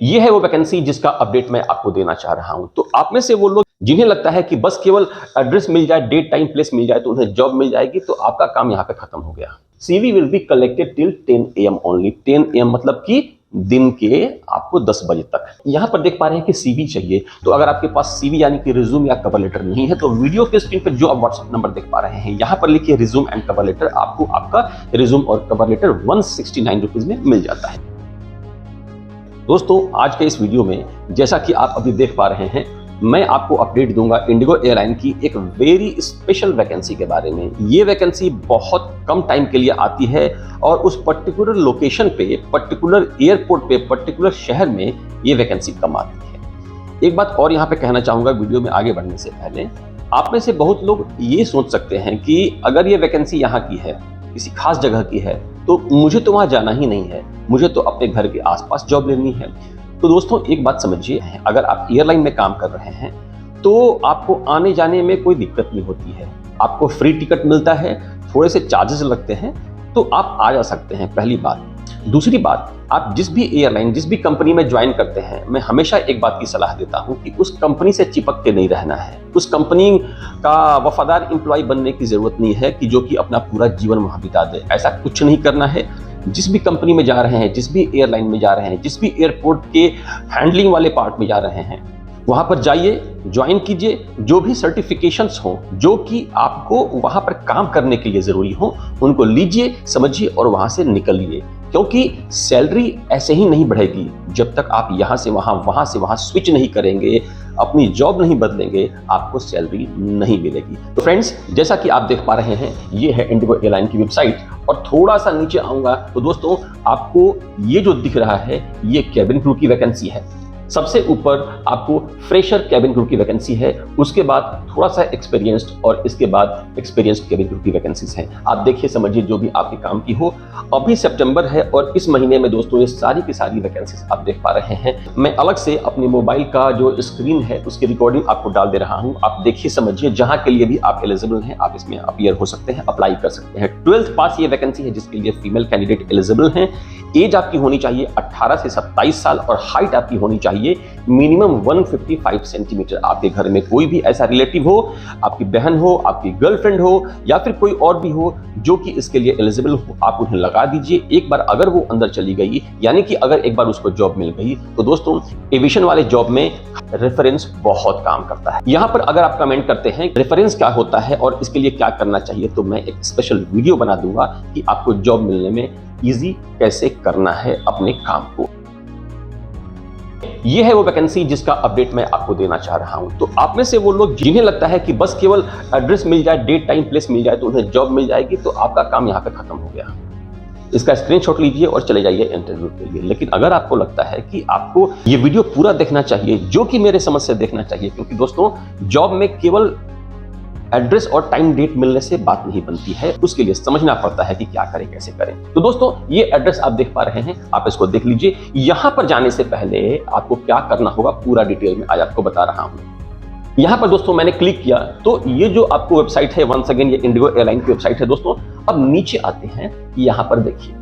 ये है वो वैकेंसी जिसका अपडेट मैं आपको देना चाह रहा हूं। तो आप में से वो लोग जिन्हें लगता है कि बस केवल एड्रेस मिल जाए, डेट टाइम प्लेस मिल जाए तो उन्हें जॉब मिल जाएगी, तो आपका काम यहाँ पे खत्म हो गया। CV will be collected till 10 AM only. 10 AM मतलब कि दिन के आपको 10 बजे तक। यहाँ पर देख पा रहे हैं कि CV चाहिए। तो अगर आपके पास CV यानी कि रिज्यूम या कवर लेटर नहीं है तो वीडियो के स्क्रीन पर जो आप व्हाट्सएप नंबर देख पा रहे हैं यहाँ पर लिखिए रिज्यूम एंड कवर लेटर। आपको आपका रिज्यूम और कवर लेटर 169 रुपीज में मिल जाता है। दोस्तों आज के इस वीडियो में जैसा कि आप अभी देख पा रहे हैं, मैं आपको अपडेट दूंगा इंडिगो एयरलाइन की एक वेरी स्पेशल वैकेंसी के बारे में। ये वैकेंसी बहुत कम टाइम के लिए आती है और उस पर्टिकुलर लोकेशन पे, पर्टिकुलर एयरपोर्ट पे, पर्टिकुलर शहर में ये वैकेंसी कम आती है। एक बात और यहाँ पे कहना चाहूंगा वीडियो में आगे बढ़ने से पहले, आप में से बहुत लोग ये सोच सकते हैं कि अगर ये वैकेंसी यहाँ की है, किसी खास जगह की है, तो मुझे तो वहां जाना ही नहीं है, मुझे तो अपने घर के आसपास जॉब लेनी है। तो दोस्तों एक बात समझिए, अगर आप एयरलाइन में काम कर रहे हैं तो आपको आने जाने में कोई दिक्कत नहीं होती है। आपको फ्री टिकट मिलता है, थोड़े से चार्जेस लगते हैं, तो आप आ जा सकते हैं, पहली बात। दूसरी बात, आप जिस भी एयरलाइन, जिस भी कंपनी में ज्वाइन करते हैं, मैं हमेशा एक बात की सलाह देता हूं कि उस कंपनी से चिपक के नहीं रहना है। उस कंपनी का वफादार एम्प्लॉय बनने की जरूरत नहीं है कि जो कि अपना पूरा जीवन वहां बिता दे। ऐसा कुछ नहीं करना है। जिस भी कंपनी में जा रहे हैं, जिस भी एयरलाइन में जा रहे हैं, जिस भी एयरपोर्ट के हैंडलिंग वाले पार्ट में जा रहे हैं, वहां पर जाइए, ज्वाइन कीजिए। जो भी सर्टिफिकेशंस हो जो कि आपको वहां पर काम करने के लिए जरूरी हो, उनको लीजिए, समझिए और वहां से निकलिए। क्योंकि सैलरी ऐसे ही नहीं बढ़ेगी जब तक आप यहां से वहां स्विच नहीं करेंगे, अपनी जॉब नहीं बदलेंगे, आपको सैलरी नहीं मिलेगी। तो फ्रेंड्स, जैसा कि आप देख पा रहे हैं, ये है इंडिगो एयरलाइन की वेबसाइट। और थोड़ा सा नीचे आऊंगा तो दोस्तों आपको ये जो दिख रहा है, ये कैबिन क्रू की वैकेंसी है। सबसे ऊपर आपको फ्रेशर कैबिन क्रू की वैकेंसी है, उसके बाद थोड़ा सा एक्सपीरियंस्ड और इसके बाद एक्सपीरियंस्ड कैबिन क्रू की वैकेंसीज हैं। आप देखिए, समझिए, जो भी आपके काम की हो। अभी सितंबर है और इस महीने में दोस्तों ये सारी की सारी वैकेंसीज आप देख पा रहे हैं। मैं अलग से अपने मोबाइल का जो स्क्रीन है उसकी रिकॉर्डिंग आपको डाल दे रहा हूं। आप देखिए, समझिए, जहां के लिए भी आप एलिजिबल हैं आप इसमें अपीयर हो सकते हैं, अप्लाई कर सकते हैं। 12th पास ये वैकेंसी है जिसके लिए फीमेल कैंडिडेट एलिजिबल हैं। एज आपकी होनी चाहिए 18 से 27 साल और हाइट आपकी होनी चाहिए मिनिमम 155 सेंटीमीटर। आपके घर में कोई भी ऐसा रिलेटिव हो, आपकी बहन हो, आपकी गर्लफ्रेंड हो या फिर कोई और भी हो जो कि इसके लिए एलिजिबल हो, आप उन्हें लगा दीजिए। एक बार अगर वो अंदर चली गई, यानी कि अगर एक बार उसको जॉब मिल गई, तो दोस्तों एविएशन वाले जॉब में रेफरेंस बहुत काम करता है। यहाँ पर अगर आप कमेंट करते हैं रेफरेंस क्या होता है और इसके लिए क्या करना चाहिए, तो मैं एक स्पेशल वीडियो बना दूंगा कि आपको जॉब मिलने में इजी कैसे करना है अपने काम को। ये है वो वैकेंसी जिसका अपडेट मैं आपको देना चाह रहा हूं। तो आप में से वो लोग जिन्हें लगता है कि बस केवल एड्रेस मिल जाए, डेट टाइम प्लेस मिल जाए तो उन्हें जॉब मिल जाएगी, तो आपका काम यहाँ पे खत्म हो गया। इसका स्क्रीनशॉट लीजिए और चले जाइए इंटरव्यू के लिए। लेकिन अगर आपको लगता है कि आपको ये वीडियो पूरा देखना चाहिए, जो कि मेरे समझ से देखना चाहिए, क्योंकि दोस्तों जॉब में केवल एड्रेस और टाइम डेट मिलने से बात नहीं बनती है, उसके लिए समझना पड़ता है कि क्या करें, कैसे करें। तो दोस्तों ये एड्रेस आप देख पा रहे हैं, आप इसको देख लीजिए। यहां पर जाने से पहले आपको क्या करना होगा पूरा डिटेल में आज आपको बता रहा हूं। यहां पर दोस्तों मैंने क्लिक किया तो ये जो आपको वेबसाइट है, वंस अगेन ये इंडिगो एयरलाइन की वेबसाइट है दोस्तों। अब नीचे आते हैं, यहां पर देखिए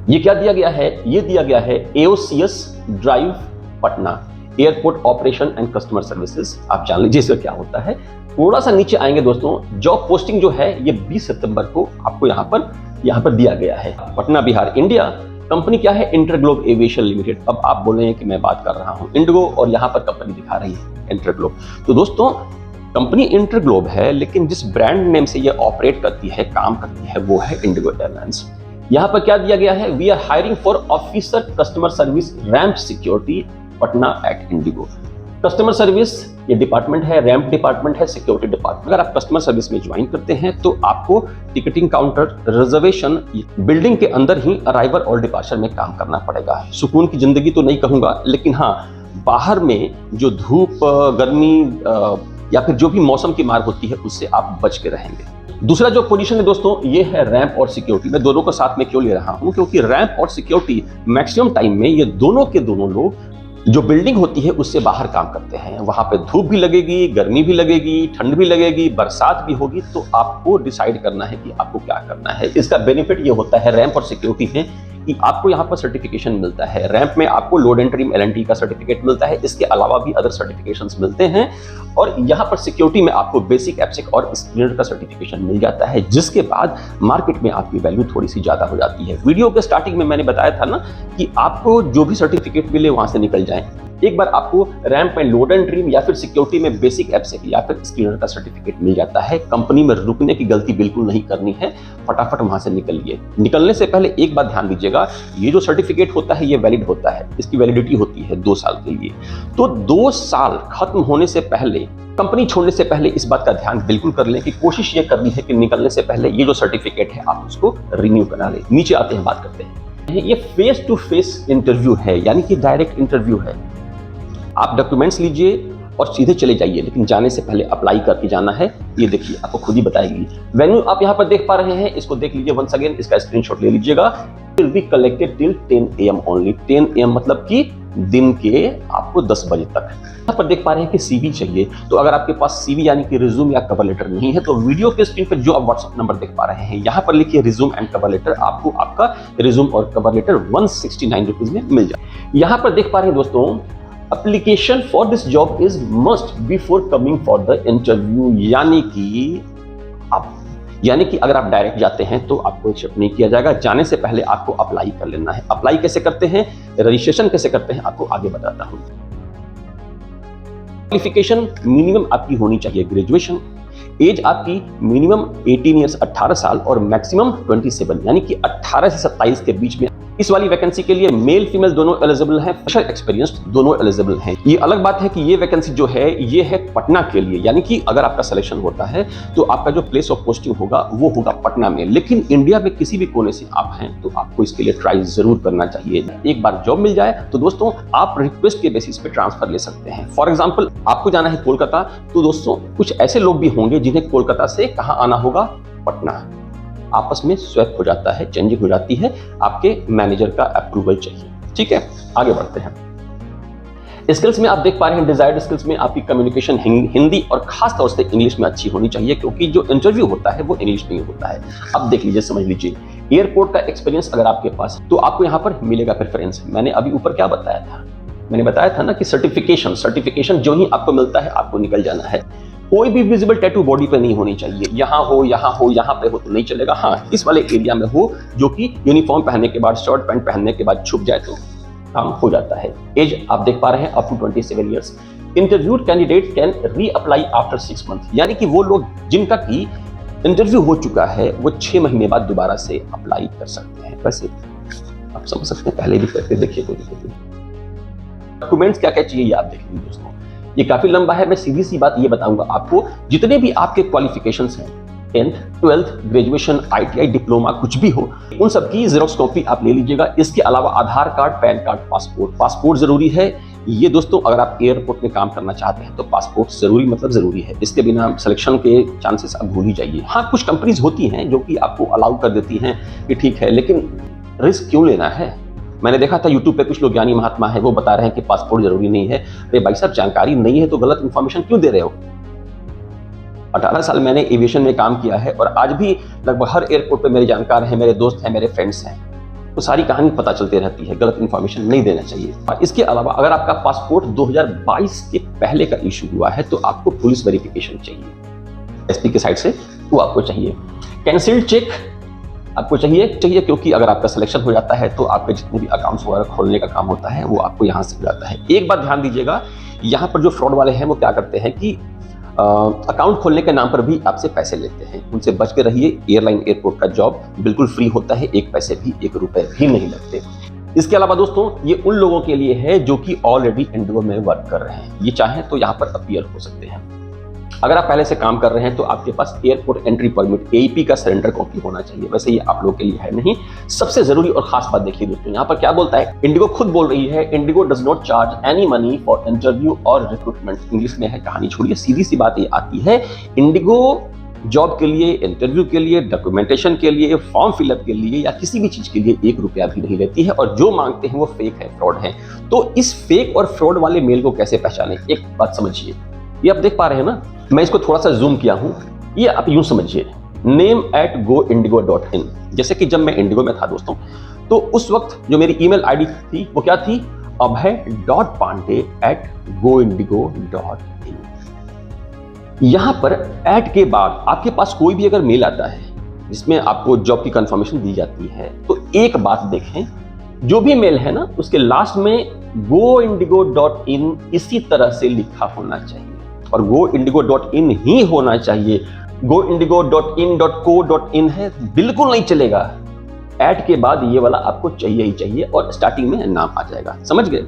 ये क्या दिया गया है, ये दिया गया है AOCS drive Patna, airport operation and customer services. आप जान लीजिए इसका क्या होता है। थोड़ा सा नीचे आएंगे दोस्तों, जॉब पोस्टिंग जो है ये 20 सितंबर को आपको यहाँ पर दिया गया है। पटना बिहार इंडिया। कंपनी क्या है, इंटरग्लोब एविएशन लिमिटेड। अब आप बोल रहे हैं कि मैं बात कर रहा हूँ इंडिगो और यहाँ पर कंपनी दिखा रही है इंटरग्लोब। तो दोस्तों कंपनी इंटरग्लोब है, लेकिन जिस ब्रांड नेम से ये ऑपरेट करती है, काम करती है, वो है इंडिगो एयरलाइंस। यहाँ पर क्या दिया गया है, we are hiring for officer customer service ramp security Patna at IndiGo. Customer service ये डिपार्टमेंट है, रैंप डिपार्टमेंट है, सिक्योरिटी डिपार्टमेंट। अगर आप कस्टमर सर्विस में ज्वाइन करते हैं तो आपको टिकटिंग काउंटर, रिजर्वेशन, बिल्डिंग के अंदर ही अराइवल और डिपार्चर में काम करना पड़ेगा। सुकून की जिंदगी तो नहीं कहूंगा, लेकिन हाँ, बाहर में जो धूप, गर्मी या फिर जो भी मौसम की मार होती है उससे आप बच के रहेंगे। दूसरा जो पोजीशन है दोस्तों, ये है रैंप और सिक्योरिटी। मैं दोनों को साथ में क्यों ले रहा हूं, क्योंकि रैंप और सिक्योरिटी मैक्सिमम टाइम में ये दोनों के दोनों लोग जो बिल्डिंग होती है उससे बाहर काम करते हैं। वहां पे धूप भी लगेगी, गर्मी भी लगेगी, ठंड भी लगेगी, बरसात भी होगी, तो आपको डिसाइड करना है कि आपको क्या करना है। इसका बेनिफिट ये होता है रैंप और सिक्योरिटी में, कि आपको यहाँ पर सर्टिफिकेशन मिलता है। रैंप में आपको लोड एंड ट्रिम LNT का सर्टिफिकेट मिलता है, इसके अलावा भी अदर सर्टिफिकेशंस मिलते हैं। और यहाँ पर सिक्योरिटी में आपको बेसिक, एप्सिक और स्क्रीनर का सर्टिफिकेशन मिल जाता है, जिसके बाद मार्केट में आपकी वैल्यू थोड़ी सी ज्यादा हो जाती है। वीडियो के स्टार्टिंग में मैंने बताया था ना कि आपको जो भी सर्टिफिकेट मिले वहां से निकल जाए। एक बार आपको रैंप में लोड एंड ट्रिम या फिर सिक्योरिटी में बेसिक, एप्सिक या फिर स्क्रीनर का सर्टिफिकेट मिल जाता है, कंपनी में रुकने की गलती बिल्कुल नहीं करनी है, फटाफट वहां से निकलिए। निकलने से पहले एक बात ध्यान दीजिएगा, ये जो सर्टिफिकेट होता है ये वैलिड होता है, इसकी वैलिडिटी होती है 2 साल के लिए। तो 2 साल खत्म होने से पहले, कंपनी छोड़ने से पहले इस बात का ध्यान बिल्कुल कर लें कि कोशिश ये करनी है कि निकलने से पहले ये जो सर्टिफिकेट है आप उसको रिन्यू करा लें। नीचे आते हैं, बात करते हैं। ये फेस टू फेस इंटरव्यू है, यानी कि डायरेक्ट इंटरव्यू है। आप डॉक्यूमेंट्स लीजिए और सीधे चले जाइए, लेकिन जाने से पहले अप्लाई करके जाना है। ये देखिए, आपको खुद ही बताएगी। वेन्यू आप यहाँ पर देख पा रहे हैं, इसको देख लीजिए वंस अगेन, इसका स्क्रीनशॉट ले लीजिएगा। Will be collected till 10 AM only. 10 AM मतलब कि दिन के आपको 10 बजे तक। यहाँ पर देख पा रहे हैं कि CV चाहिए। तो अगर आपके पास CV यानी कि रिज्यूम या कवर लेटर नहीं है, तो वीडियो के स्क्रीन पर जो आप व्हाट्सएप नंबर देख पा रहे हैं, यहाँ पर लिखिए रिज्यूम एंड कवर लेटर। आपको आपका रिज्यूम और कवर लेटर 169 रुपीज में मिल जाए। यहाँ पर देख पा रहे हैं दोस्तों, application for this job is must before coming for the interview. यानी कि अगर आप डायरेक्ट जाते हैं तो आपको एक्सेप्ट नहीं किया जाएगा। जाने से पहले आपको अप्लाई कर लेना है। अप्लाई कैसे करते हैं, रजिस्ट्रेशन कैसे करते हैं, आपको आगे बताता हूं। क्वालिफिकेशन मिनिमम आपकी होनी चाहिए ग्रेजुएशन। एज आपकी मिनिमम 18 ईयर्स 18 साल और मैक्सिमम 27 यानी कि 18 से 27 के बीच में। इस वाली वैकेंसी के लिए मेल फीमेल दोनों एलिजिबल हैं, फ्रेशर एक्सपीरियंस्ड दोनों एलिजिबल हैं। ये अलग बात है कि ये वैकेंसी जो है ये है पटना के लिए, यानी कि अगर आपका सिलेक्शन होता है तो आपका जो प्लेस ऑफ पोस्टिंग होगा वो होगा पटना में। लेकिन इंडिया में किसी भी कोने से आप हैं तो आपको इसके लिए ट्राई जरूर करना चाहिए। एक बार जॉब मिल जाए तो दोस्तों आप रिक्वेस्ट के बेसिस पे ट्रांसफर ले सकते हैं। फॉर एग्जाम्पल, आपको जाना है कोलकाता, तो दोस्तों कुछ ऐसे लोग भी होंगे जिन्हें कोलकाता से कहाँ आना होगा, पटना। आपस में स्वैप हो जाता है, चेंजिंग हो जाती है, आपके मैनेजर का अप्रूवल चाहिए। ठीक है, आगे बढ़ते हैं। स्किल्स में आप देख पा रहे हैं, डिजायर्ड स्किल्स में आपकी कम्युनिकेशन हिंदी और खास तौर से इंग्लिश में अच्छी होनी चाहिए, क्योंकि जो इंटरव्यू होता है वो इंग्लिश में ही होता है। अब देख लीजिए, समझ लीजिए, एयरपोर्ट का एक्सपीरियंस अगर आपके पास, तो आपको यहाँ पर मिलेगा प्रेफरेंस। मैंने अभी ऊपर क्या बताया था, मैंने बताया था ना कि सर्टिफिकेशन जो ही आपको मिलता है आपको निकल जाना है। कोई भी विजिबल टैटू बॉडी पे नहीं होनी चाहिए। यहाँ हो, यहाँ पे हो तो नहीं चलेगा। हाँ, इस वाले एरिया में हो जो कि यूनिफॉर्म पहनने के बाद, शर्ट पैंट पहनने के बाद छुप जाए तो काम हो जाता है। एज आप देख पा रहे हैं up to 27 years. Interviewed candidate can reapply after 6 month, यानी कि वो लोग जिनका की इंटरव्यू हो चुका है वो 6 महीने बाद दोबारा से अप्लाई कर सकते हैं। वैसे आप समझ सकते हैं, पहले भी करके देखिए, कोई दिक्कत नहीं। डॉक्यूमेंट्स क्या क्या चाहिए ये आप देख लीजिए दोस्तों, ये काफी लंबा है। मैं सीधी सी बात ये बताऊंगा आपको, जितने भी आपके क्वालिफिकेशंस हैं, 10th, 12th, graduation, ITI, diploma, कुछ भी हो, उन सब की जेरोक्स कॉपी आप ले लीजिएगा। इसके अलावा आधार कार्ड, पैन कार्ड, पासपोर्ट जरूरी है। ये दोस्तों, अगर आप एयरपोर्ट में काम करना चाहते हैं तो पासपोर्ट जरूरी, मतलब जरूरी है। इसके बिना सिलेक्शन के चांसेस आप भूल ही जाइए। हाँ, कुछ कंपनीज होती हैं जो कि आपको अलाउ कर देती हैं कि ठीक है, लेकिन रिस्क क्यों लेना है। मैंने देखा था यूट्यूब पे कुछ लोग ज्ञानी महात्मा है, वो बता रहे हैं कि पासपोर्ट जरूरी नहीं है। अरे भाई साहब, जानकारी नहीं है तो गलत इंफॉर्मेशन क्यों दे रहे हो। 18 साल मैंने एविएशन में काम किया है और आज भी लगभग हर एयरपोर्ट पे मेरे जानकार हैं, मेरे दोस्त हैं, मेरे फ्रेंड्स हैं, तो सारी कहानी पता चलती रहती है। गलत इंफॉर्मेशन नहीं देना चाहिए। और इसके अलावा अगर आपका पासपोर्ट 2022 के पहले का इशू हुआ है तो आपको पुलिस वेरिफिकेशन चाहिए, SP की साइड से वो आपको चाहिए। कैंसिल्ड चेक आपको चाहिए, क्योंकि अगर आपका सिलेक्शन हो जाता है तो आपके जितने भी अकाउंट्स वगैरह खोलने का काम होता है वो आपको यहाँ से हो जाता है। एक बात ध्यान दीजिएगा, यहाँ पर जो फ्रॉड वाले हैं वो क्या करते हैं कि अकाउंट खोलने के नाम पर भी आपसे पैसे लेते हैं। उनसे बच के रहिए। एयरलाइन, एयरपोर्ट का जॉब बिल्कुल फ्री होता है, 1 पैसे भी, 1 रुपए भी नहीं लगते। इसके अलावा दोस्तों, ये उन लोगों के लिए है जो कि ऑलरेडी इंडिगो में वर्क कर रहे हैं। ये चाहें तो यहाँ पर अपीयर हो सकते हैं। अगर आप पहले से काम कर रहे हैं तो आपके पास एयरपोर्ट एंट्री परमिट, AEP का सरेंडर कॉपी होना चाहिए। वैसे ये आप लोगों के लिए है नहीं। सबसे जरूरी और खास बात देखिए दोस्तों, यहाँ पर क्या बोलता है, इंडिगो खुद बोल रही है, Indigo does not charge any money for interview और रिक्रूटमेंट। इंग्लिश में है, कहानी छोड़िए, सीधी सी बात ये आती है, इंडिगो जॉब के लिए, इंटरव्यू के लिए, डॉक्यूमेंटेशन के लिए, फॉर्म फिलअप के लिए या किसी भी चीज के लिए 1 रुपया भी नहीं लेती है। और जो मांगते हैं वो फेक है, फ्रॉड है। तो इस फेक और फ्रॉड वाले मेल को कैसे पहचाने, एक बात समझिए। ये आप देख पा रहे हैं ना, मैं इसको थोड़ा सा जूम किया हूं। ये आप यूं समझिए, name@goindigo.in। जैसे कि जब मैं इंडिगो में था दोस्तों, तो उस वक्त जो मेरी ईमेल आईडी थी वो क्या थी, abhay.pandey@goindigo.in। यहां पर ऐड के बाद आपके पास कोई भी अगर मेल आता है जिसमें आपको जॉब की कंफर्मेशन दी जाती है, तो एक बात देखें, जो भी मेल है ना उसके लास्ट में goindigo.in इसी तरह से लिखा होना चाहिए, और goindigo.in ही होना चाहिए। goindigo.in.co.in है बिल्कुल नहीं चलेगा। ऐड के बाद ये वाला आपको चाहिए ही चाहिए, और स्टार्टिंग में नाम आ जाएगा। समझ गए?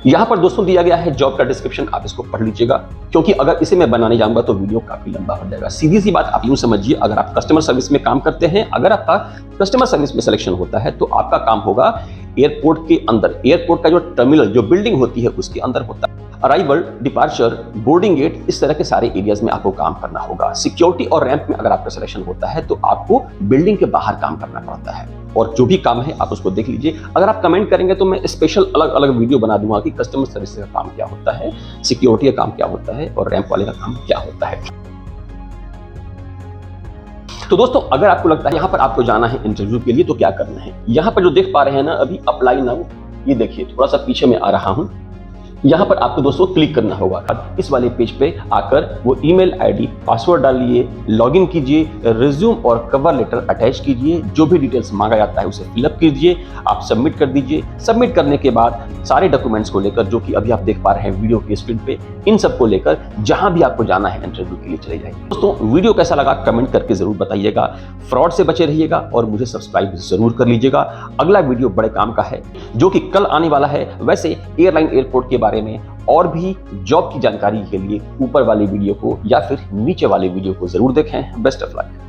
यहां पर दोस्तों दिया गया है जॉब का डिस्क्रिप्शन, आप इसको पढ़ लीजिएगा, क्योंकि अगर इसे मैं बनाने जाऊंगा तो वीडियो काफी लंबा हो जाएगा। सीधी सी बात आप यूं समझिए, अगर आप कस्टमर सर्विस में काम करते हैं, अगर आपका कस्टमर सर्विस में सिलेक्शन होता है तो आपका काम होगा एयरपोर्ट के अंदर, एयरपोर्ट का जो टर्मिनल, जो बिल्डिंग होती है उसके अंदर होता है। अराइवल, डिपार्चर, बोर्डिंग गेट, इस तरह के सारे एरियाज में आपको काम करना होगा। सिक्योरिटी और रैंप में अगर आपका सिलेक्शन होता है तो आपको बिल्डिंग के बाहर काम करना पड़ता है। और जो भी काम है आप उसको देख लीजिए। अगर आप कमेंट करेंगे तो मैं स्पेशल अलग अलग वीडियो बना दूंगा कि कस्टमर सर्विस का काम क्या होता है, सिक्योरिटी का काम क्या होता है, और रैंप वाले का काम क्या होता है। तो दोस्तों, अगर आपको लगता है यहाँ पर आपको जाना है इंटरव्यू के लिए तो क्या करना है, यहाँ पर जो देख पा रहे हैं ना अभी, अप्लाई नाउ, ये देखिए थोड़ा सा पीछे में आ रहा हूँ, यहाँ पर आपको दोस्तों क्लिक करना होगा। इस वाले पेज पे आकर वो ईमेल आईडी, पासवर्ड डालिए, लॉगिन कीजिए, रिज्यूम और कवर लेटर अटैच कीजिए, जो भी डिटेल्स मांगा जाता है उसे फिलअप कीजिए, आप सबमिट कर दीजिए। सबमिट करने के बाद सारे डॉक्यूमेंट्स को लेकर, जो कि अभी आप देख पा रहे हैं वीडियो की स्क्रीन पे, इन सबको लेकर जहां भी आपको जाना है इंटरव्यू के लिए चले जाइए। दोस्तों, वीडियो कैसा लगा कमेंट करके जरूर बताइएगा। फ्रॉड से बचे रहिएगा और मुझे सब्सक्राइब जरूर कर लीजिएगा। अगला वीडियो बड़े काम का है जो कि कल आने वाला है। वैसे एयरलाइन एयरपोर्ट के बारे में और भी जॉब की जानकारी के लिए ऊपर वाले वीडियो को या फिर नीचे वाले वीडियो को जरूर देखें। Best of luck.